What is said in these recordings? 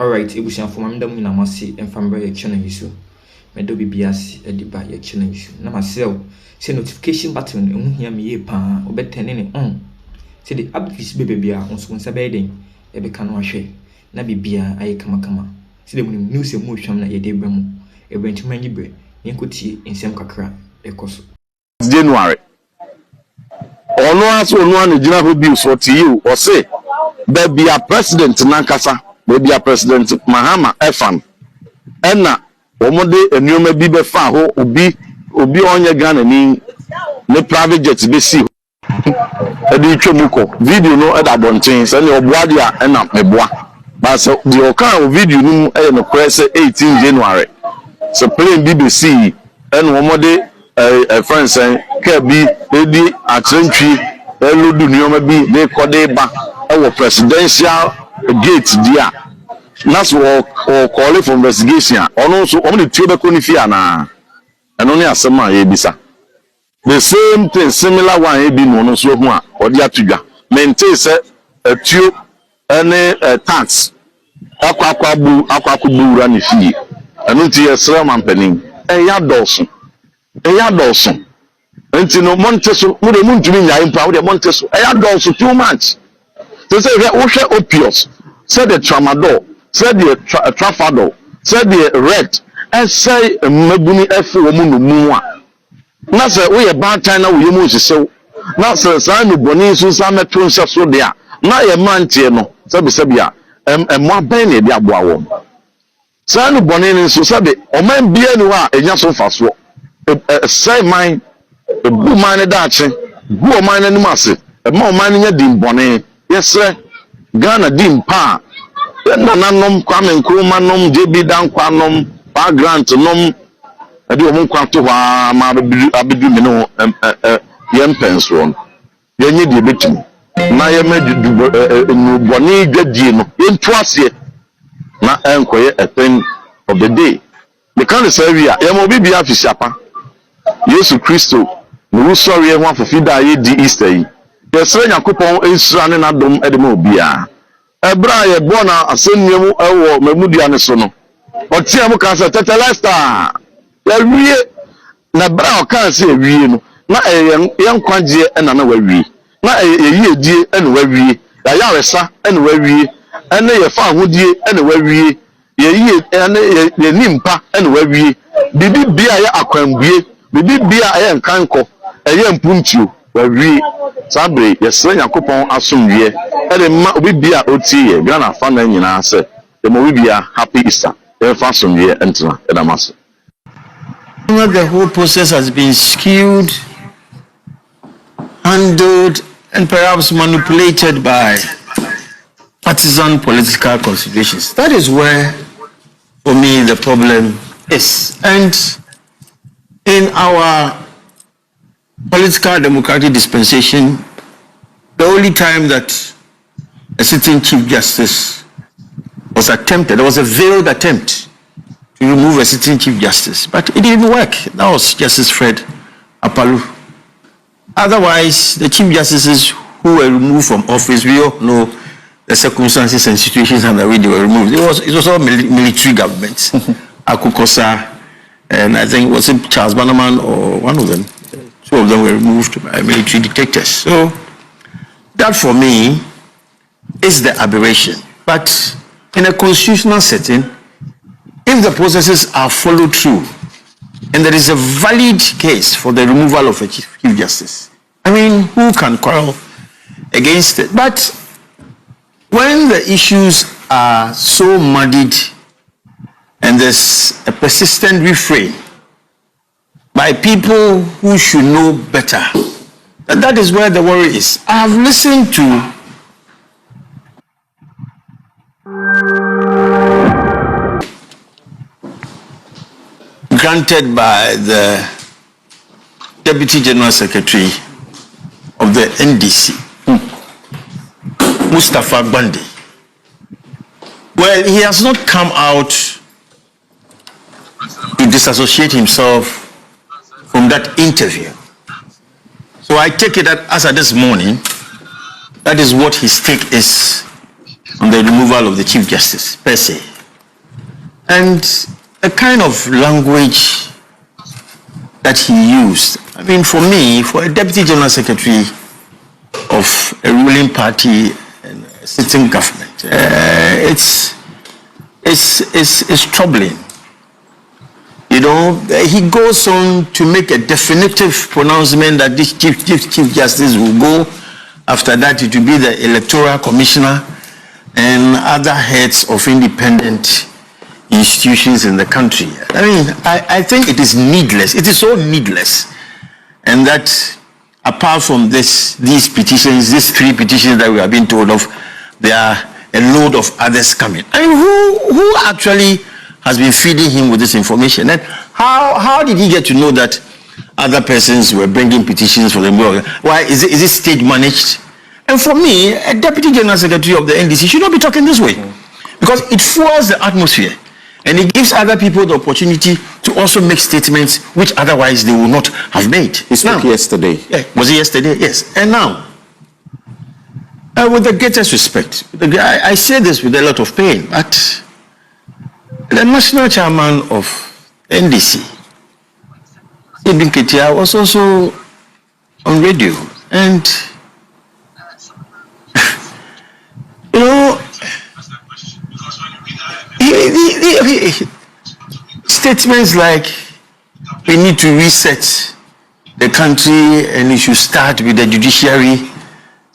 Alright, it was your form them in a massy and family action issue. Medo BBS a deba action issue. Now myself, say notification button and hear me a pan or better any on. Say the abvis baby on Swansa bedding, a becano share. Na bibia aye kama. Say the news emotion na ye de bemu. E went many bread. Yankoti in some kakra, a cost. January. Or no answer one general bills for to you or say there be a president Nankasa, there be a president Mahama Efan. Enna, Omode and you may be befa ho obi on your gun and no private jets be see. Edichomuko video no other bonchains and your body and up me bois. But so the Oka video no no press 18 January. So playing BBC and Omode a friend saying Kebi Edi Atrenchi Eludu Nyomabi de Kodeba our presidential gate dia. That's what call it for investigation. Or also only Tubacunifia na and only a summer ebisa. The same thing, similar one ebi no so ho a or the AtiGya. Maintain say a tube any tax. Akwakubu run fee. And until a slam and penny. Eya Dawson. Until no Monteso, who the moon to me, I am proud of Monteso. Eya Dawson 2 months. They say we are opios. Said the tramadol, said the trafadol, said the red, and say Mabuni F woman mua. Now say we a bad China we use so. Now say Sanu Boni Susan Metron so there. Now a man tieno, Sabia, and more penny the abuawom. Sanu Boni so sabe, or man be anywhere, a yaso fast walk. Say mine, a boo mine dancing, boo mine and massive, a more mining a dim bonnet. Yes, sir. Ghana dim pa. Nanom Kwame Nkrumah nom JB Dan Kwanom pa grant nom ade o kwanto wa ma abedu me no yem pension yenye de betim na ye medu boni dwadie no yentu ase na enkoye a thing of the day the kind of say we are ye mo bibia afisiapa Yesu Kristo no sorry e ho afofida ye di Easter yi yesre Yakopon ensura ne nadom edema obia ebra ye bona asennemu ewo mamudia ne so no otia mu kan se tetelesta ya wie na bra o kan se wie no na ye nkwaje na na wawie na ye die na wawie ya yaresa na wawie ene ye fa ahodie na wawie ye nimpa na wawie bibi bia ye akwambue bibi bia ye nkanko eye mpuntuo wawie sabre yesre Yakopon asomwie ede ma obi bia otie Ghana fa na nyina se e mo bia happy Easter e fa asomwie entra edamaso. The whole process has been skewed, handled, and perhaps manipulated by partisan political considerations. That is where, for me, the problem is. And in our political democratic dispensation, the only time that a sitting Chief Justice was attempted, there was a veiled attempt to remove a sitting Chief Justice, but it didn't work. That was Justice Fred Apalu. Otherwise, the Chief Justices who were removed from office, we all know the circumstances and situations under which they were removed. It was all military governments. Akukosa, and I think was it Charles Bannerman or one of them. 2 of them were removed by military dictators. So that for me is the aberration. But in a constitutional setting, if the processes are followed through and there is a valid case for the removal of a Chief Justice, I mean, who can quarrel against it? But when the issues are so muddied and there's a persistent refrain by people who should know better, and that is where the worry is. I have listened to granted by the Deputy General Secretary of the NDC, Mustafa Bandi. Well, he has not come out to disassociate himself from that interview. So I take it that as of this morning, that is what his take is on the removal of the Chief Justice, per se. And the kind of language that he used, I mean, for me, for a deputy general secretary of a ruling party and a sitting government, it's troubling. You know, he goes on to make a definitive pronouncement that this Chief Justice will go. After that, it will be the Electoral Commissioner and other heads of independent institutions in the country. I mean, I think it is needless. It is so needless. And that apart from these petitions, these 3 petitions that we have been told of, there are a load of others coming. I mean, who actually has been feeding him with this information? And how did he get to know that other persons were bringing petitions for them? Why is it stage managed? And for me, a deputy general secretary of the NDC should not be talking this way, because it fuels the atmosphere and it gives other people the opportunity to also make statements which otherwise they would not have made. He spoke yesterday. Yeah, was it yesterday? Yes. And now, with the greatest respect, I say this with a lot of pain, but the national chairman of NDC, Ibn Ketia, was also on radio, and you know, statements like we need to reset the country and we should start with the judiciary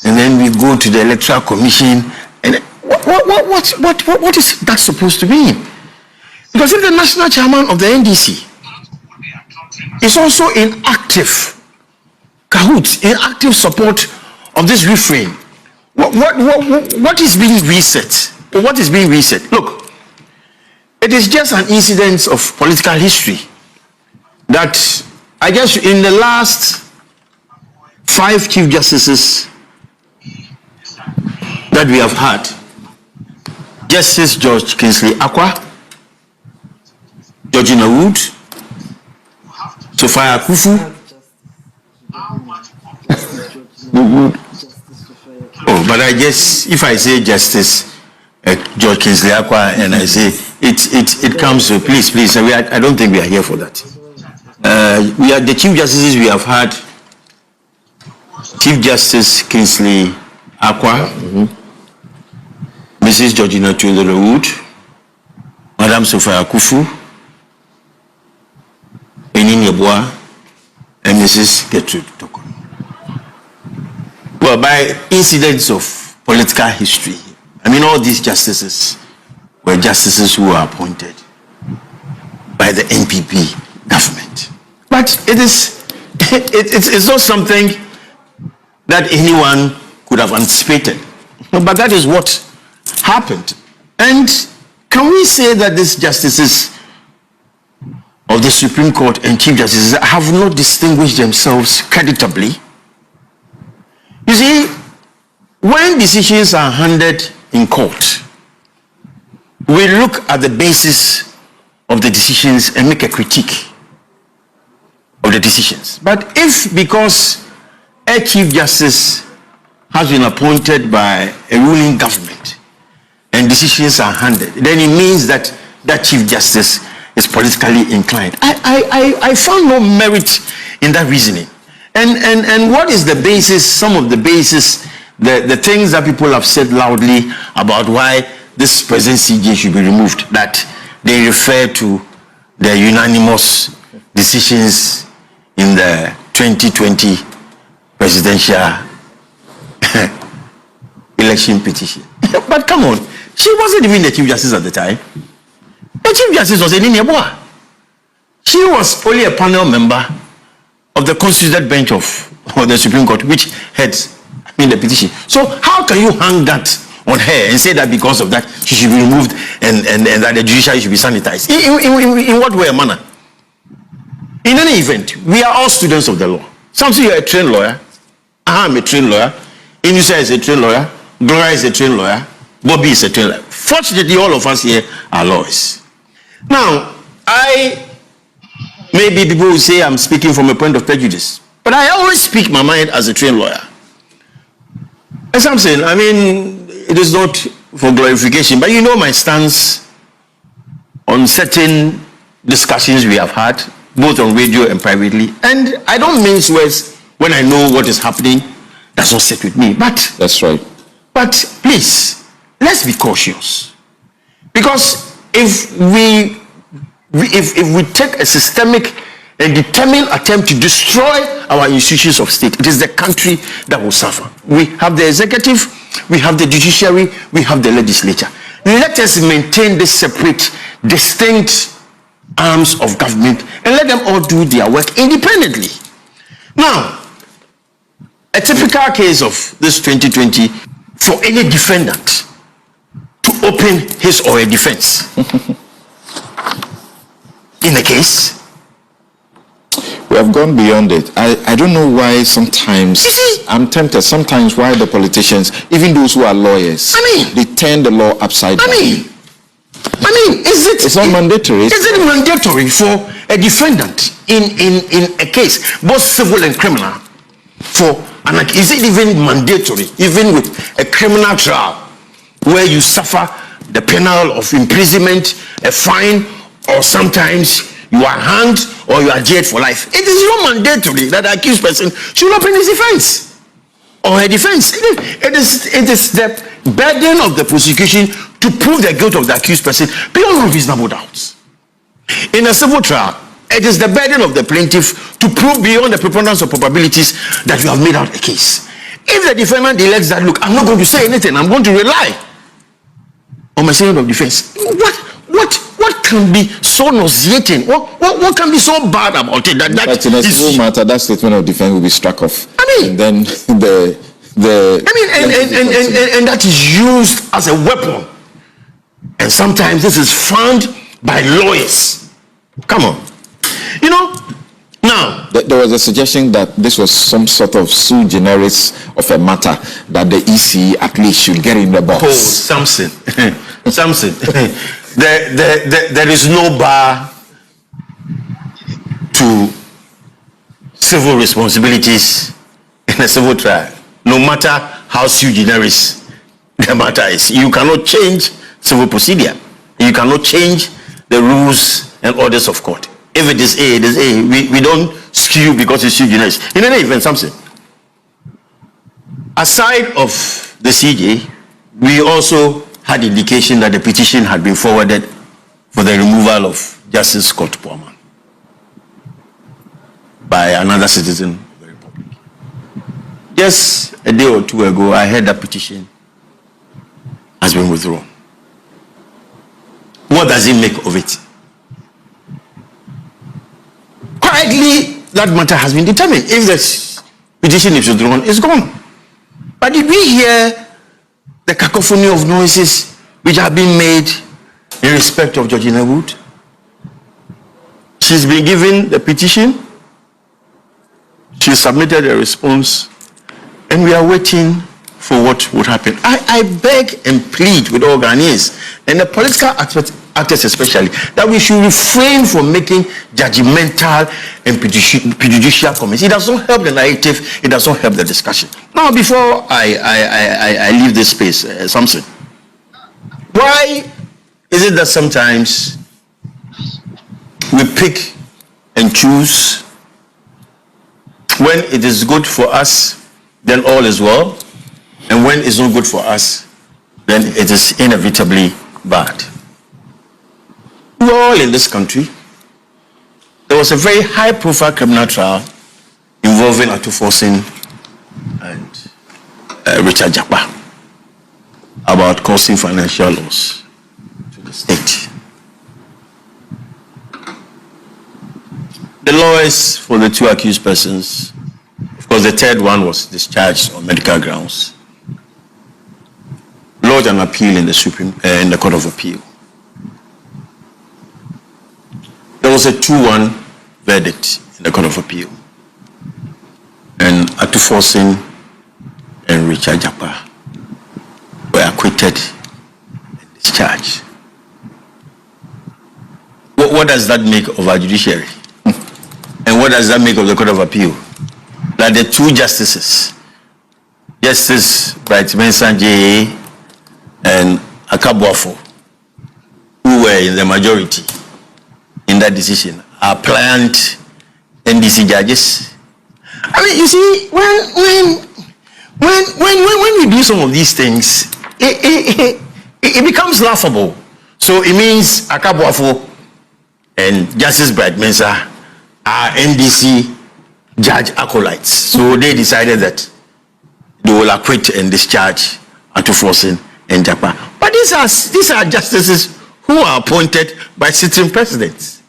and then we go to the Electoral Commission, and what is that supposed to mean? Because if the national chairman of the NDC is also in active cahoots, in active support of this refrain, what is being reset? What is being reset? Look, it is just an incident of political history that I guess in the last 5 Chief Justices that we have had, Justice George Kingsley Akwa, Georgina Wood, Sophia Kufu. Oh, but I guess if I say Justice George Kingsley Akwa and I say it comes to please, I don't think we are here for that. We are the Chief Justices we have had. Chief Justice Kingsley Akwa, Mrs. Georgina Wood, Madam Sophia Kufu, Enin Yeboah, and Mrs. Gertrude Toko. Well, by incidents of political history, I mean, all these justices were justices who were appointed by the NPP government. But it's not something that anyone could have anticipated. But that is what happened. And can we say that these justices of the Supreme Court and Chief Justices have not distinguished themselves creditably? You see, when decisions are handed in court, we look at the basis of the decisions and make a critique of the decisions. But if because a Chief Justice has been appointed by a ruling government and decisions are handed, then it means that that Chief Justice is politically inclined. I found no merit in that reasoning. And what is the basis, some of the basis, the things that people have said loudly about why this present CJ should be removed, that they refer to the unanimous decisions in the 2020 presidential election petition. But come on, she wasn't even the Chief Justice at the time. The Chief Justice was Enin Yeboah. She was only a panel member of the constituted bench of the Supreme Court, which heads the petition. So how can you hang that on her and say that because of that she should be removed and that the judiciary should be sanitized? In what way or manner? In any event, we are all students of the law. Some say you're a trained lawyer. I'm a trained lawyer. Inusa is a trained lawyer. Gloria is a trained lawyer. Bobby is a trained lawyer. Fortunately, all of us here are lawyers. Now, maybe people will say I'm speaking from a point of prejudice, but I always speak my mind as a trained lawyer. As I'm saying, I mean, it is not for glorification, but you know my stance on certain discussions we have had, both on radio and privately. And I don't mince words when I know what is happening. Does not sit with me. But that's right. But please, let's be cautious. Because if we take a systemic and determined attempt to destroy our institutions of state, it is the country that will suffer. We have the executive, we have the judiciary, we have the legislature. Let us maintain this separate, distinct arms of government and let them all do their work independently. Now, a typical case of this 2020 for any defendant to open his or her defense in a case. We have gone beyond it. I don't know why sometimes, I'm tempted, sometimes why the politicians, even those who are lawyers, they turn the law upside down. It's not mandatory. Is it mandatory for a defendant in a case, both civil and criminal, is it even mandatory, even with a criminal trial, where you suffer the penalty of imprisonment, a fine, or sometimes you are hanged or you are jailed for life? It is not mandatory that the accused person should open his defense or her defense. It is the burden of the prosecution to prove the guilt of the accused person beyond all reasonable doubts. In a civil trial, it is the burden of the plaintiff to prove beyond the preponderance of probabilities that you have made out a case. If the defendant elects that, look, I'm not going to say anything, I'm going to rely on my statement of defense, what can be so nauseating? What can be so bad about it? But in a civil matter, that statement of defense will be struck off. And then and that is used as a weapon. And sometimes this is found by lawyers. Come on. Now there was a suggestion that this was some sort of sui generis of a matter that the EC at least should get in the box. Oh, Samson. There is no bar to civil responsibilities in a civil trial, no matter how sui generis the matter is. You cannot change civil procedure. You cannot change the rules and orders of court. If it is A, it is A. We don't skew because it's sui generis. In any event, Samson, aside of the CJ, we also had indication that the petition had been forwarded for the removal of Justice Scott Porman by another citizen of the Republic. Just a day or two ago, I heard that petition has been withdrawn. What does it make of it? Quietly, that matter has been determined. If the petition is withdrawn, it's gone. But did we hear the cacophony of noises which have been made in respect of Georgina Wood? She's been given the petition, she submitted a response, and we are waiting for what would happen. I beg and plead with all Ghanaians, and the political actors especially, that we should refrain from making judgmental and prejudicial comments. It does not help the narrative, it does not help the discussion. Now, before I leave this space, Samson, why is it that sometimes we pick and choose? When it is good for us, then all is well, and when it's not good for us, then it is inevitably bad. We are all in this country. There was a very high-profile criminal trial involving Hopeson and Richard Japa about causing financial loss to the state. The lawyers for the two accused persons, of course the third one was discharged on medical grounds, lodged an appeal in the Court of Appeal. There was a 2-1 verdict in the Court of Appeal, and Hopeson and Richard Japa were acquitted and discharged. What does that make of our judiciary? And what does that make of the Court of Appeal? That the two justices, Justice Bright Mensah J.A. and Akabuafo, who were in the majority in that decision are pliant NDC judges. I mean, you see, when we do some of these things, it becomes laughable. So it means Akabuafo and Justice Bright Mensah are NDC judge acolytes. So they decided that they will acquit and discharge Atuforsen and Japan. But these are justices who are appointed by sitting presidents.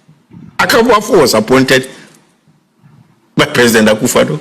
Akabuafo was appointed by President Akufo-Addo.